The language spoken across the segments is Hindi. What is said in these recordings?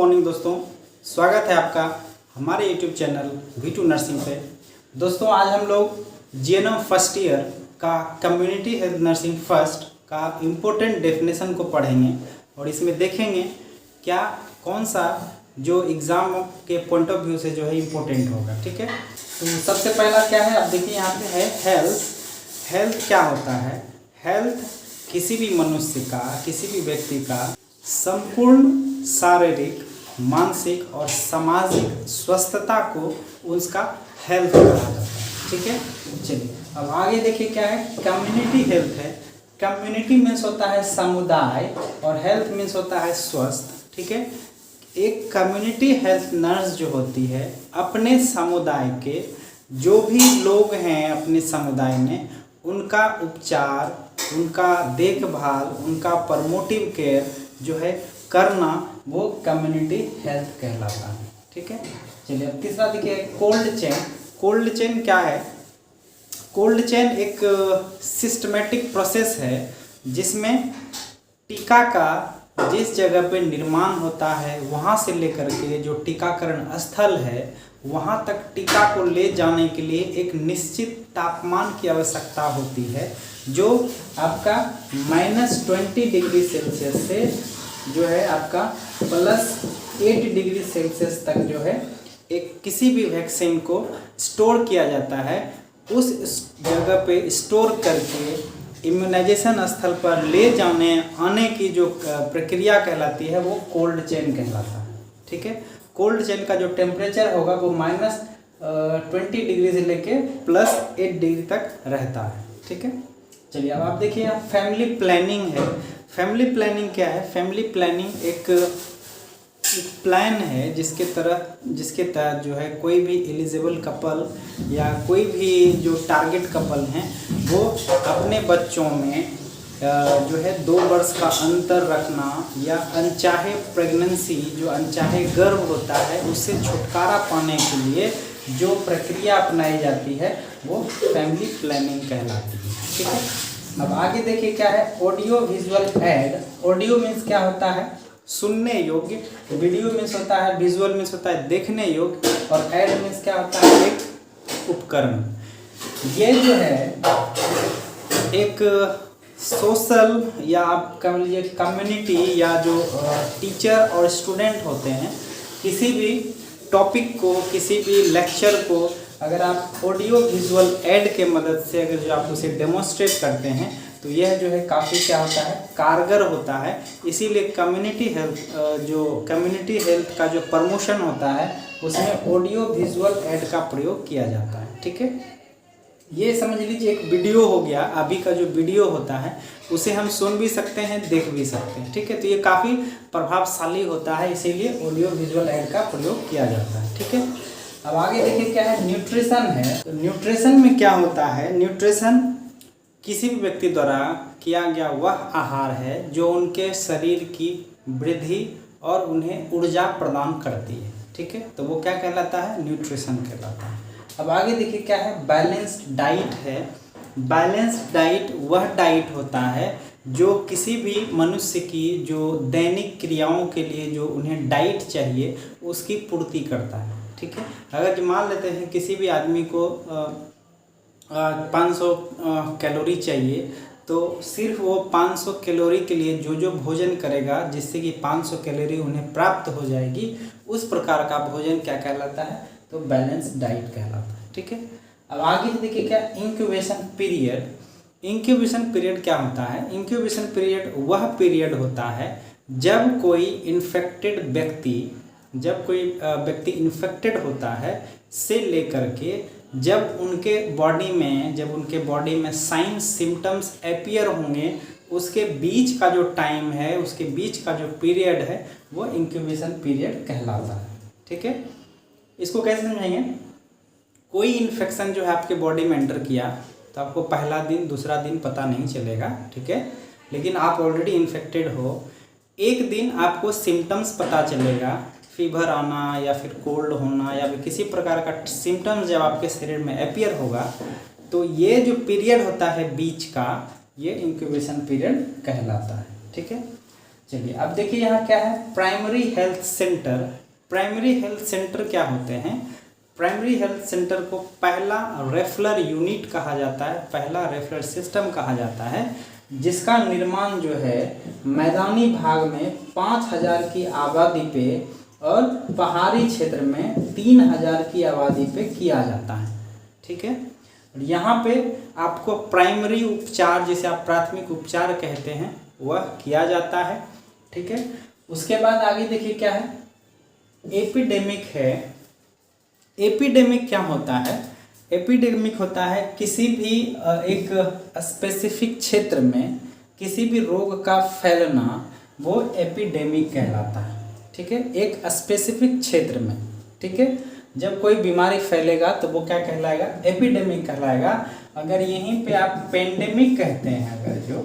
मॉर्निंग दोस्तों, स्वागत है आपका हमारे यूट्यूब चैनल V2 नर्सिंग पे। दोस्तों आज हम लोग जीएनएम फर्स्ट ईयर का कम्युनिटी हेल्थ नर्सिंग फर्स्ट का इम्पोर्टेंट डेफिनेशन को पढ़ेंगे और इसमें देखेंगे क्या कौन सा जो एग्ज़ाम के पॉइंट ऑफ व्यू से जो है इम्पोर्टेंट होगा। ठीक है, तो सबसे पहला क्या है, आप देखिए यहाँ पे है हेल्थ। हेल्थ क्या होता है? हेल्थ किसी भी मनुष्य का, किसी भी व्यक्ति का संपूर्ण शारीरिक, मानसिक और सामाजिक स्वस्थता को उसका हेल्थ कहा जाता है। ठीक है, चलिए अब आगे देखिए क्या है, कम्युनिटी हेल्थ है। कम्युनिटी मीन्स होता है समुदाय और हेल्थ मीन्स होता है स्वस्थ। ठीक है, एक कम्युनिटी हेल्थ नर्स जो होती है अपने समुदाय के जो भी लोग हैं अपने समुदाय में उनका उपचार, उनका देखभाल, उनका प्रमोटिव केयर जो है करना, वो कम्युनिटी हेल्थ कहलाता है। ठीक है, चलिए अब तीसरा देखिए कोल्ड चेन। कोल्ड चेन क्या है? कोल्ड चेन एक सिस्टमेटिक प्रोसेस है जिसमें टीका का जिस जगह पे निर्माण होता है वहाँ से लेकर के जो टीकाकरण स्थल है वहाँ तक टीका को ले जाने के लिए एक निश्चित तापमान की आवश्यकता होती है, जो आपका -20 डिग्री सेल्सियस से जो है आपका +8 डिग्री सेल्सियस तक जो है एक किसी भी वैक्सीन को स्टोर किया जाता है। उस जगह पे स्टोर करके इम्यूनाइजेशन स्थल पर ले जाने आने की जो प्रक्रिया कहलाती है वो कोल्ड चेन कहलाता है। ठीक है, कोल्ड चेन का जो टेम्परेचर होगा वो -20 डिग्री से लेके +8 डिग्री तक रहता है। ठीक है, चलिए अब आप देखिए यहाँ फैमिली प्लानिंग है। फैमिली प्लानिंग क्या है? फैमिली प्लानिंग एक प्लान है जिसके तहत जो है कोई भी एलिजिबल कपल या कोई भी जो टारगेट कपल हैं वो अपने बच्चों में जो है 2 वर्ष का अंतर रखना या अनचाहे प्रेगनेंसी, जो अनचाहे गर्भ होता है उससे छुटकारा पाने के लिए जो प्रक्रिया अपनाई जाती है वो फैमिली प्लानिंग कहलाती है। ठीक है, अब आगे देखिए क्या है, audio visual add. Audio means क्या होता है? सुनने योग्य। वीडियो मीन्स होता है, विजुअल मीन्स होता है देखने योग्य, और एड मीन्स क्या होता है? एक उपकरण। ये जो है एक सोशल या आप कह लीजिए कम्युनिटी या जो टीचर और स्टूडेंट होते हैं किसी भी टॉपिक को, किसी भी लेक्चर को अगर आप ऑडियो विजुअल ऐड के मदद से अगर जो आप उसे डेमोन्स्ट्रेट करते हैं तो यह जो है काफ़ी क्या होता है, कारगर होता है। इसीलिए कम्युनिटी हेल्थ का जो प्रमोशन होता है उसमें ऑडियो विजुअल ऐड का प्रयोग किया जाता है। ठीक है, ये समझ लीजिए एक वीडियो हो गया। अभी का जो वीडियो होता है उसे हम सुन भी सकते हैं, देख भी सकते हैं। ठीक है, तो ये काफ़ी प्रभावशाली होता है, इसीलिए ऑडियो विजुअल ऐड का प्रयोग किया जाता है। ठीक है, अब आगे देखिए क्या है, न्यूट्रिशन है। तो न्यूट्रिशन में क्या होता है? न्यूट्रिशन किसी भी व्यक्ति द्वारा किया गया वह आहार है जो उनके शरीर की वृद्धि और उन्हें ऊर्जा प्रदान करती है। ठीक है, तो वो क्या कहलाता है? न्यूट्रिशन कहलाता है। अब आगे देखिए क्या है, बैलेंस्ड डाइट है। बैलेंस्ड डाइट वह डाइट होता है जो किसी भी मनुष्य की जो दैनिक क्रियाओं के लिए जो उन्हें डाइट चाहिए उसकी पूर्ति करता है। ठीक है, अगर जो मान लेते हैं किसी भी आदमी को 500 कैलोरी चाहिए तो सिर्फ वो 500 कैलोरी के लिए जो जो भोजन करेगा जिससे कि 500 कैलोरी उन्हें प्राप्त हो जाएगी, उस प्रकार का भोजन क्या कहलाता है? तो बैलेंस डाइट कहलाता है। ठीक है, अब आगे देखिए क्या, इंक्यूबेशन पीरियड। इंक्यूबेशन पीरियड क्या होता है? इंक्यूबेशन पीरियड वह पीरियड होता है जब कोई व्यक्ति इन्फेक्टेड होता है से लेकर के जब उनके बॉडी में साइन सिम्टम्स अपीयर होंगे उसके बीच का जो टाइम है, उसके बीच का जो पीरियड है वो इंक्यूबेशन पीरियड कहलाता है। ठीक है, इसको कैसे समझेंगे? कोई इन्फेक्शन जो है आपके बॉडी में एंटर किया तो आपको पहला दिन, दूसरा दिन पता नहीं चलेगा। ठीक है, लेकिन आप ऑलरेडी इन्फेक्टेड हो, एक दिन आपको सिम्टम्स पता चलेगा, फीवर आना या फिर कोल्ड होना या फिर किसी प्रकार का सिम्टम्स जब आपके शरीर में अपीयर होगा तो ये जो पीरियड होता है बीच का, ये इंक्यूबेशन पीरियड कहलाता है। ठीक है, चलिए अब देखिए यहाँ क्या है, primary health centre. Primary health centre क्या होते हैं? प्राइमरी हेल्थ सेंटर को पहला रेफरल यूनिट कहा जाता है, पहला रेफरल सिस्टम कहा जाता है, जिसका निर्माण जो है मैदानी भाग में 5000 की आबादी पे और पहाड़ी क्षेत्र में 3000 की आबादी पे किया जाता है। ठीक है, यहाँ पे आपको प्राइमरी उपचार, जिसे आप प्राथमिक उपचार कहते हैं, वह किया जाता है। ठीक है, उसके बाद आगे देखिए क्या है, एपिडेमिक है। एपिडेमिक क्या होता है? एपिडेमिक होता है किसी भी एक स्पेसिफिक क्षेत्र में किसी भी रोग का फैलना, वो एपिडेमिक कहलाता है। ठीक है, एक स्पेसिफिक क्षेत्र में। ठीक है, जब कोई बीमारी फैलेगा तो वो क्या कहलाएगा? एपिडेमिक कहलाएगा। अगर यहीं पे आप पेंडेमिक कहते हैं अगर जो,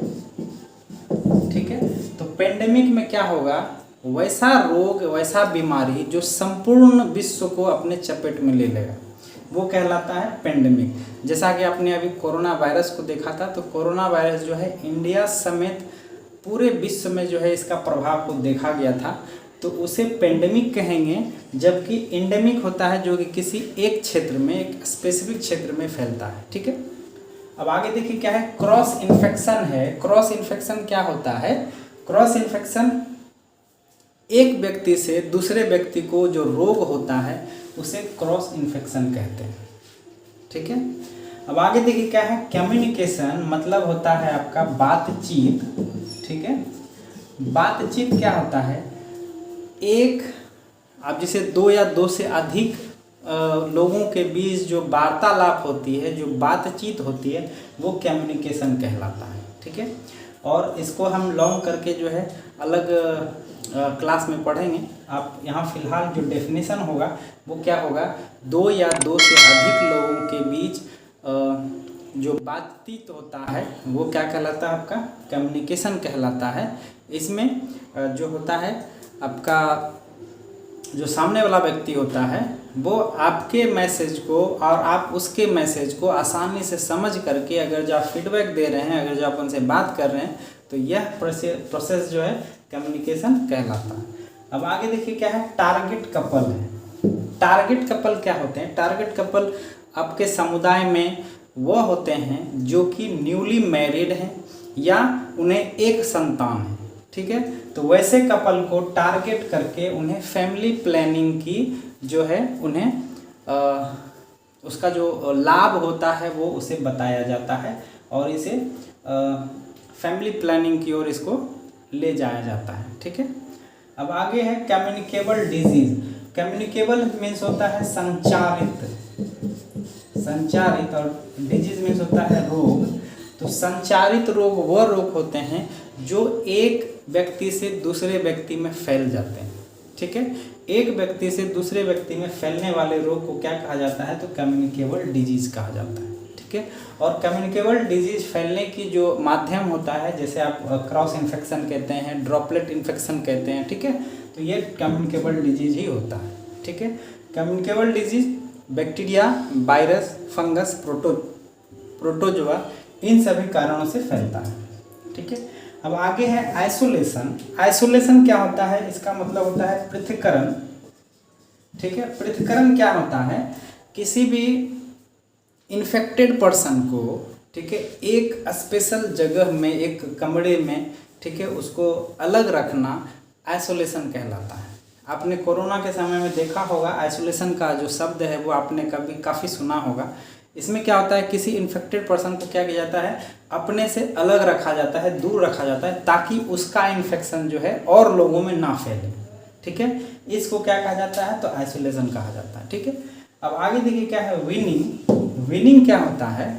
ठीक है, तो पेंडेमिक में क्या होगा? वैसा रोग, वैसा बीमारी जो संपूर्ण विश्व को अपने चपेट में ले लेगा, वो कहलाता है पेंडेमिक। जैसा कि आपने अभी कोरोना वायरस को देखा था, तो कोरोना वायरस जो है इंडिया समेत पूरे विश्व में जो है इसका प्रभाव को देखा गया था, तो उसे पेंडेमिक कहेंगे। जबकि एंडेमिक होता है जो कि किसी एक क्षेत्र में, एक स्पेसिफिक क्षेत्र में फैलता है। ठीक है, अब आगे देखिए क्या है, क्रॉस इन्फेक्शन है। क्रॉस इन्फेक्शन क्या होता है? क्रॉस इन्फेक्शन एक व्यक्ति से दूसरे व्यक्ति को जो रोग होता है उसे क्रॉस इन्फेक्शन कहते हैं। ठीक है, अब आगे देखिए क्या है, कम्युनिकेशन मतलब होता है आपका बातचीत। ठीक है, बातचीत क्या होता है? एक, अब जैसे दो या दो से अधिक लोगों के बीच जो वार्तालाप होती है, जो बातचीत होती है, वो कम्युनिकेशन कहलाता है। ठीक है, और इसको हम लॉन्ग करके जो है अलग क्लास में पढ़ेंगे। आप यहाँ फिलहाल जो डेफिनेशन होगा वो क्या होगा? दो या दो से अधिक लोगों के बीच जो बातचीत होता है वो क्या कहलाता है? आपका कम्युनिकेशन कहलाता है। इसमें जो होता है आपका, जो सामने वाला व्यक्ति होता है वो आपके मैसेज को और आप उसके मैसेज को आसानी से समझ करके, अगर जो आप फीडबैक दे रहे हैं, अगर जो आप उनसे बात कर रहे हैं, तो यह प्रोसेस जो है कम्युनिकेशन कहलाता है। अब आगे देखिए क्या है, टारगेट कपल है। टारगेट कपल क्या होते हैं? टारगेट कपल आपके समुदाय में वो होते हैं जो कि न्यूली मैरिड हैं या उन्हें एक संतान है। ठीक है, तो वैसे कपल को टारगेट करके उन्हें फैमिली प्लानिंग की जो है, उन्हें उसका जो लाभ होता है वो उसे बताया जाता है और इसे फैमिली प्लानिंग की ओर इसको ले जाया जाता है। ठीक है, अब आगे है कम्युनिकेबल डिजीज। कम्युनिकेबल मीन्स होता है संचारित, संचारित, और डिजीज मीन्स होता है रोग। तो संचारित रोग वो रोग होते हैं जो एक व्यक्ति से दूसरे व्यक्ति में फैल जाते हैं। ठीक है, एक व्यक्ति से दूसरे व्यक्ति में फैलने वाले रोग को क्या कहा जाता है? तो कम्युनिकेबल डिजीज कहा जाता है। ठीक है, और कम्युनिकेबल डिजीज फैलने की जो माध्यम होता है, जैसे आप क्रॉस इन्फेक्शन कहते हैं, ड्रॉपलेट इन्फेक्शन कहते हैं। ठीक है, तो ये कम्युनिकेबल डिजीज ही होता है। ठीक है, communicable disease bacteria, virus, fungus, protozoa, इन सभी कारणों से फैलता है। ठीक है, अब आगे है आइसोलेशन। आइसोलेशन क्या होता है? इसका मतलब होता है पृथक्करण। ठीक है, पृथक्करण क्या होता है? किसी भी इन्फेक्टेड पर्सन को, ठीक है, एक स्पेशल जगह में, एक कमरे में, ठीक है, उसको अलग रखना आइसोलेशन कहलाता है। आपने कोरोना के समय में देखा होगा, आइसोलेशन का जो शब्द है वो आपने कभी काफ़ी सुना होगा। इसमें क्या होता है, किसी इन्फेक्टेड पर्सन को क्या किया जाता है? अपने से अलग रखा जाता है, दूर रखा जाता है, ताकि उसका इन्फेक्शन जो है और लोगों में ना फैले। ठीक है, इसको क्या कहा जाता है? तो आइसोलेशन कहा जाता है। ठीक है, अब आगे देखिए क्या है, वीनिंग। वीनिंग क्या होता है?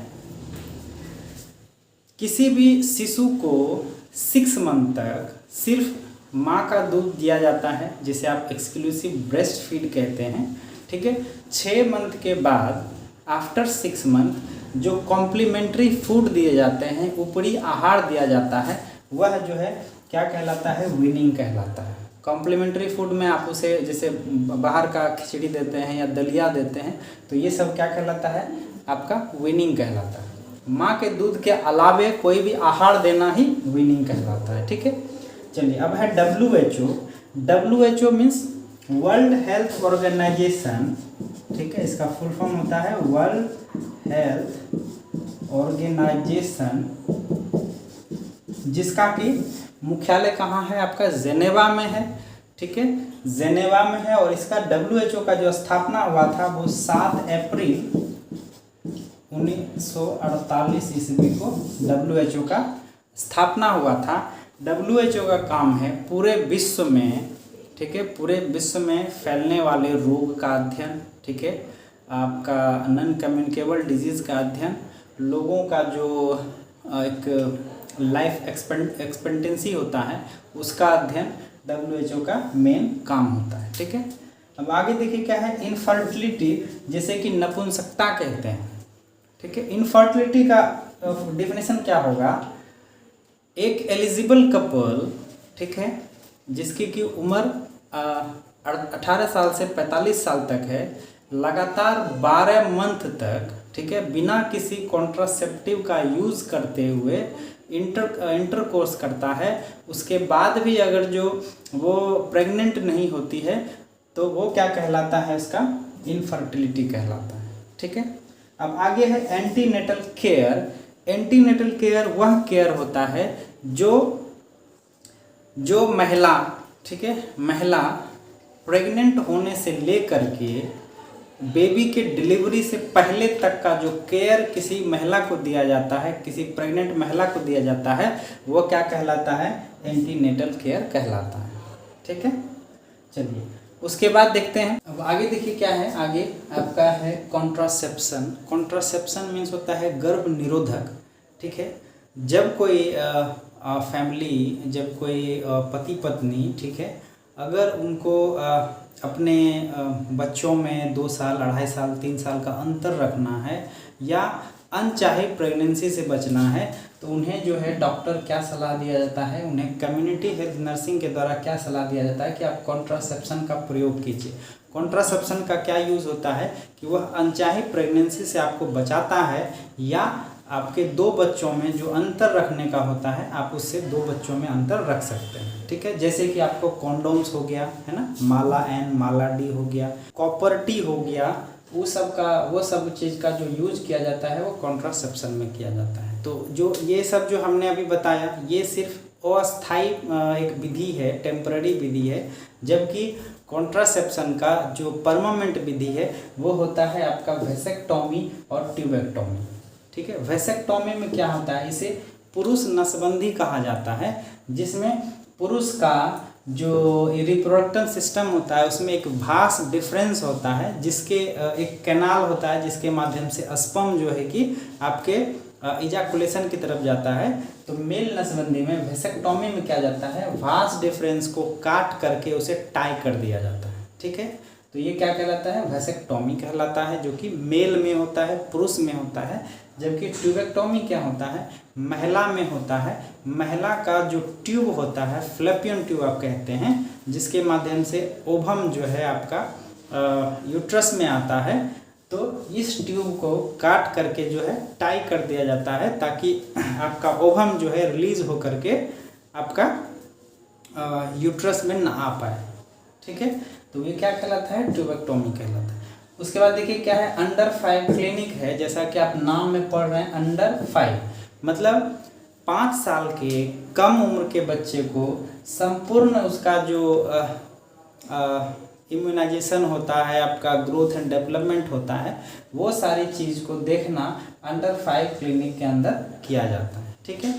किसी भी शिशु को 6 मंथ तक सिर्फ माँ का दूध दिया जाता है, जिसे आप एक्सक्लूसिव ब्रेस्ट फीड कहते हैं। ठीक है, 6 मंथ के बाद आफ्टर 6 मंथ जो कॉम्प्लीमेंट्री फूड दिए जाते हैं, ऊपरी आहार दिया जाता है, वह जो है क्या कहलाता है? वीनिंग कहलाता है। कॉम्प्लीमेंट्री फूड में आप उसे जैसे बाहर का खिचड़ी देते हैं या दलिया देते हैं, तो ये सब क्या कहलाता है? आपका वीनिंग कहलाता है। माँ के दूध के अलावे कोई भी आहार देना ही वीनिंग कहलाता है। ठीक है, चलिए अब है WHO। WHO means World Health Organization, ठीक है, इसका फुल फॉर्म होता है वर्ल्ड हेल्थ ऑर्गेनाइजेशन, जिसका कि मुख्यालय कहाँ है आपका, जेनेवा में है, ठीक है, जेनेवा में है। और इसका WHO का जो स्थापना हुआ था वो 7 अप्रैल 1948 ईस्वी को WHO का स्थापना हुआ था। WHO का काम है पूरे विश्व में, ठीक है, पूरे विश्व में फैलने वाले रोग का अध्ययन, ठीक है, आपका नॉन कम्युनिकेबल डिजीज़ का अध्ययन, लोगों का जो एक लाइफ एक्सपेक्टेंसी होता है उसका अध्ययन WHO का मेन काम होता है, ठीक है। अब आगे देखिए क्या है, इनफर्टिलिटी, जैसे कि नपुंसकता कहते हैं, ठीक है। इनफर्टिलिटी का डिफिनेशन क्या होगा, एक एलिजिबल कपल, ठीक है, जिसकी की उम्र 18 साल से 45 साल तक है, लगातार 12 मंथ तक, ठीक है, बिना किसी कॉन्ट्रासेप्टिव का यूज़ करते हुए इंटरकोर्स करता है, उसके बाद भी अगर जो वो प्रेग्नेंट नहीं होती है तो वो क्या कहलाता है, इसका इनफर्टिलिटी कहलाता है, ठीक है। अब आगे है एंटीनेटल केयर। एंटीनेटल केयर वह केयर होता है जो महिला, ठीक है, महिला प्रेग्नेंट होने से लेकर के बेबी के डिलीवरी से पहले तक का जो केयर किसी महिला को दिया जाता है, किसी प्रेग्नेंट महिला को दिया जाता है, वो क्या कहलाता है, एंटीनेटल केयर कहलाता है, ठीक है। चलिए उसके बाद देखते हैं, अब आगे देखिए क्या है, आगे आपका है कॉन्ट्रासेप्शन। कॉन्ट्रासेप्शन मीन्स होता है गर्भ निरोधक, ठीक है। जब कोई फैमिली, जब कोई पति पत्नी, ठीक है, अगर उनको अपने बच्चों में 2 साल, 2.5 साल, 3 साल का अंतर रखना है या अनचाहे प्रेगनेंसी से बचना है, तो उन्हें जो है डॉक्टर क्या सलाह दिया जाता है, उन्हें कम्युनिटी हेल्थ नर्सिंग के द्वारा क्या सलाह दिया जाता है कि आप कॉन्ट्रासेप्शन का प्रयोग कीजिए। कॉन्ट्रासेप्शन का क्या यूज़ होता है कि वह अनचाहे प्रेगनेंसी से आपको बचाता है, या आपके 2 बच्चों में जो अंतर रखने का होता है आप उससे 2 बच्चों में अंतर रख सकते हैं, ठीक है। जैसे कि आपको कॉन्डोम्स हो गया है ना, माला एन, माला डी हो गया, कॉपर टी हो गया, वो सब चीज़ का जो यूज किया जाता है वो कॉन्ट्रासेप्शन में किया जाता है। तो जो ये सब जो हमने अभी बताया ये सिर्फ अस्थायी एक विधि है, टेम्पररी विधि है, जबकि कॉन्ट्रासेप्शन का जो परमानेंट विधि है वो होता है आपका वेसेक्टोमी और ट्यूबेक्टोमी, ठीक है। वेसेक्टोमी में क्या होता है, इसे पुरुष नसबंदी कहा जाता है, जिसमें पुरुष का जो रिप्रोडक्टिव सिस्टम होता है उसमें एक भास डिफरेंस होता है, जिसके एक कैनाल होता है जिसके माध्यम से स्पर्म जो है कि आपके इजाकुलेशन की तरफ जाता है। तो मेल नसबंदी में, वेसेक्टोमी में क्या जाता है, भास डिफरेंस को काट करके उसे टाई कर दिया जाता है, ठीक है। तो ये क्या कहलाता है, वेसेक्टोमी कहलाता है, जो कि मेल में होता है, पुरुष में होता है। जबकि ट्यूबेक्टोमी क्या होता है, महिला में होता है। महिला का जो ट्यूब होता है, फ्लैपियन ट्यूब आप कहते हैं, जिसके माध्यम से ओवम जो है आपका यूट्रस में आता है, तो इस ट्यूब को काट करके जो है टाई कर दिया जाता है, ताकि आपका ओवम जो है रिलीज हो करके आपका यूट्रस में ना आ पाए, ठीक है। तो ये क्या कहलाता है, ट्यूबेक्टोमी कहलाता है। उसके बाद देखिए क्या है, अंडर 5 क्लिनिक है, जैसा कि आप नाम में पढ़ रहे हैं, अंडर 5 मतलब 5 साल के कम उम्र के बच्चे को संपूर्ण उसका जो इम्यूनाइजेशन होता है, आपका ग्रोथ एंड डेवलपमेंट होता है, वो सारी चीज़ को देखना अंडर 5 क्लिनिक के अंदर किया जाता है, ठीक है।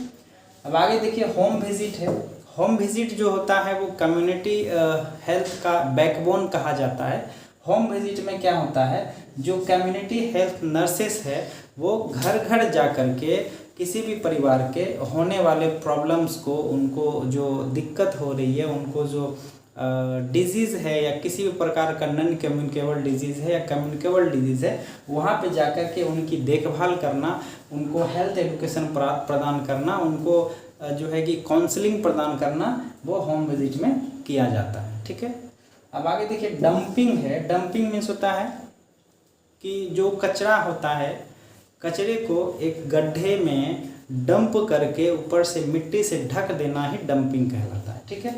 अब आगे देखिए होम विजिट है। होम विजिट जो होता है वो कम्युनिटी हेल्थ का बैकबोन कहा जाता है। होम विजिट में क्या होता है, जो कम्युनिटी हेल्थ नर्सेस है वो घर घर जा कर के किसी भी परिवार के होने वाले प्रॉब्लम्स को, उनको जो दिक्कत हो रही है, उनको जो डिजीज़ है या किसी भी प्रकार का नॉन कम्युनिकेबल डिजीज़ है या कम्युनिकेबल डिजीज़ है, वहाँ पे जाकर के उनकी देखभाल करना, उनको हेल्थ एजुकेशन प्रदान करना, उनको जो है कि काउंसलिंग प्रदान करना, वो होम विजिट में किया जाता है, ठीक है। अब आगे देखिए डंपिंग है। डंपिंग मीन्स होता है कि जो कचरा होता है, कचरे को एक गड्ढे में डंप करके ऊपर से मिट्टी से ढक देना ही डंपिंग कहलाता है। ठीक है,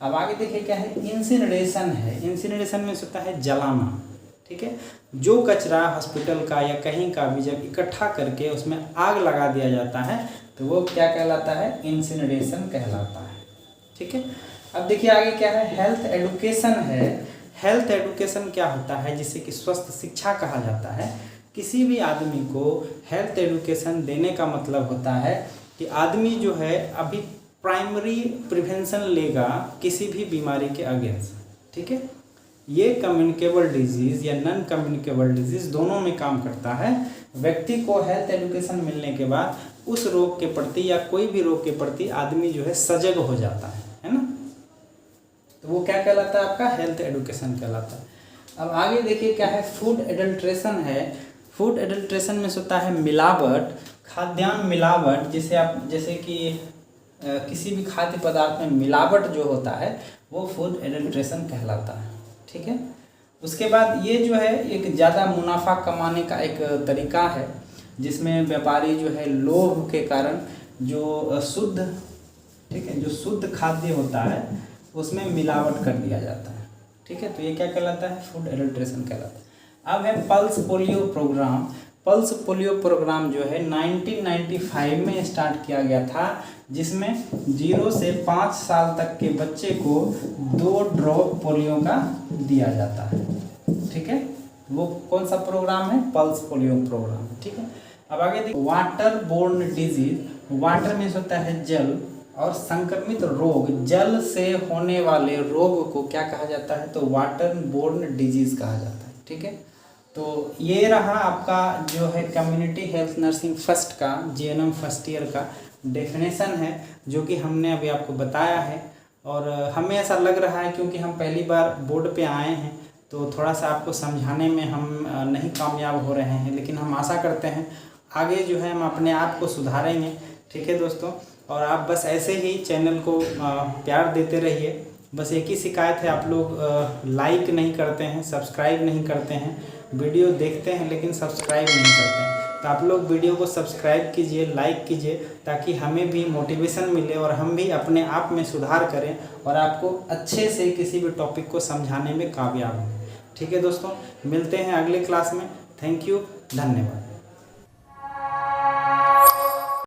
अब आगे देखिए क्या है, इंसिनरेशन है। इंसिनरेशन में होता है जलाना। ठीक है, जो कचरा हॉस्पिटल का या कहीं का भी जब इकट्ठा करके उसमें आग लगा दिया जाता है तो वो क्या कहलाता है, इंसिनरेशन कहलाता है। ठीक है, अब देखिए आगे क्या है, हेल्थ एडुकेशन है। हेल्थ एडुकेशन क्या होता है, जिसे कि स्वस्थ शिक्षा कहा जाता है। किसी भी आदमी को हेल्थ एडुकेशन देने का मतलब होता है कि आदमी जो है अभी प्राइमरी प्रिवेंशन लेगा किसी भी बीमारी के अगेंस्ट। ठीक है, ये कम्युनिकेबल डिजीज़ या नॉन कम्युनिकेबल डिजीज़ दोनों में काम करता है। व्यक्ति को हेल्थ एडुकेशन मिलने के बाद उस रोग के प्रति या कोई भी रोग के प्रति आदमी जो है सजग हो जाता है ना। तो वो क्या कहलाता है, आपका हेल्थ एडुकेशन कहलाता है। अब आगे देखिए क्या है, फूड एडल्ट्रेशन है। फूड एडल्ट्रेशन में होता है मिलावट, खाद्यान्न मिलावट, जैसे कि किसी भी खाद्य पदार्थ में मिलावट जो होता है वो फूड एडल्ट्रेशन कहलाता है। ठीक है, उसके बाद ये जो है एक ज़्यादा मुनाफा कमाने का एक तरीका है, जिसमें व्यापारी जो है लोभ के कारण जो शुद्ध, ठीक है, जो शुद्ध खाद्य होता है उसमें मिलावट कर दिया जाता है। ठीक है, तो ये क्या कहलाता है, फूड एडल्ट्रेशन कहलाता है। अब है pulse polio programme. Pulse polio programme जो है 1995 में स्टार्ट किया गया था, जिसमें 0 से 5 साल तक के बच्चे को 2 ड्रॉप पोलियो का दिया जाता है। ठीक है, वो कौन सा प्रोग्राम है, पल्स पोलियो प्रोग्राम। ठीक है, अब आगे देखिए वाटर बोर्न डिजीज। वाटर में होता है जल, और संक्रमित रोग, जल से होने वाले रोग को क्या कहा जाता है, तो वाटर बोर्न डिजीज कहा जाता है। ठीक है, तो ये रहा आपका जो है कम्युनिटी हेल्थ नर्सिंग फर्स्ट का, जीएनएम फर्स्ट ईयर का डेफिनेशन है, जो कि हमने अभी आपको बताया है। और हमें ऐसा लग रहा है क्योंकि हम पहली बार बोर्ड पे आए हैं तो थोड़ा सा आपको समझाने में हम नहीं कामयाब हो रहे हैं, लेकिन हम आशा करते हैं आगे जो है हम अपने आप को सुधारेंगे। ठीक है दोस्तों, और आप बस ऐसे ही चैनल को प्यार देते रहिए। बस एक ही शिकायत है, आप लोग लाइक नहीं करते हैं, सब्सक्राइब नहीं करते हैं, वीडियो देखते हैं लेकिन सब्सक्राइब नहीं करते हैं। तो आप लोग वीडियो को सब्सक्राइब कीजिए, लाइक कीजिए, ताकि हमें भी मोटिवेशन मिले और हम भी अपने आप में सुधार करें और आपको अच्छे से किसी भी टॉपिक को समझाने में कामयाब हों। ठीक है दोस्तों, मिलते हैं अगले क्लास में। थैंक यू, धन्यवाद।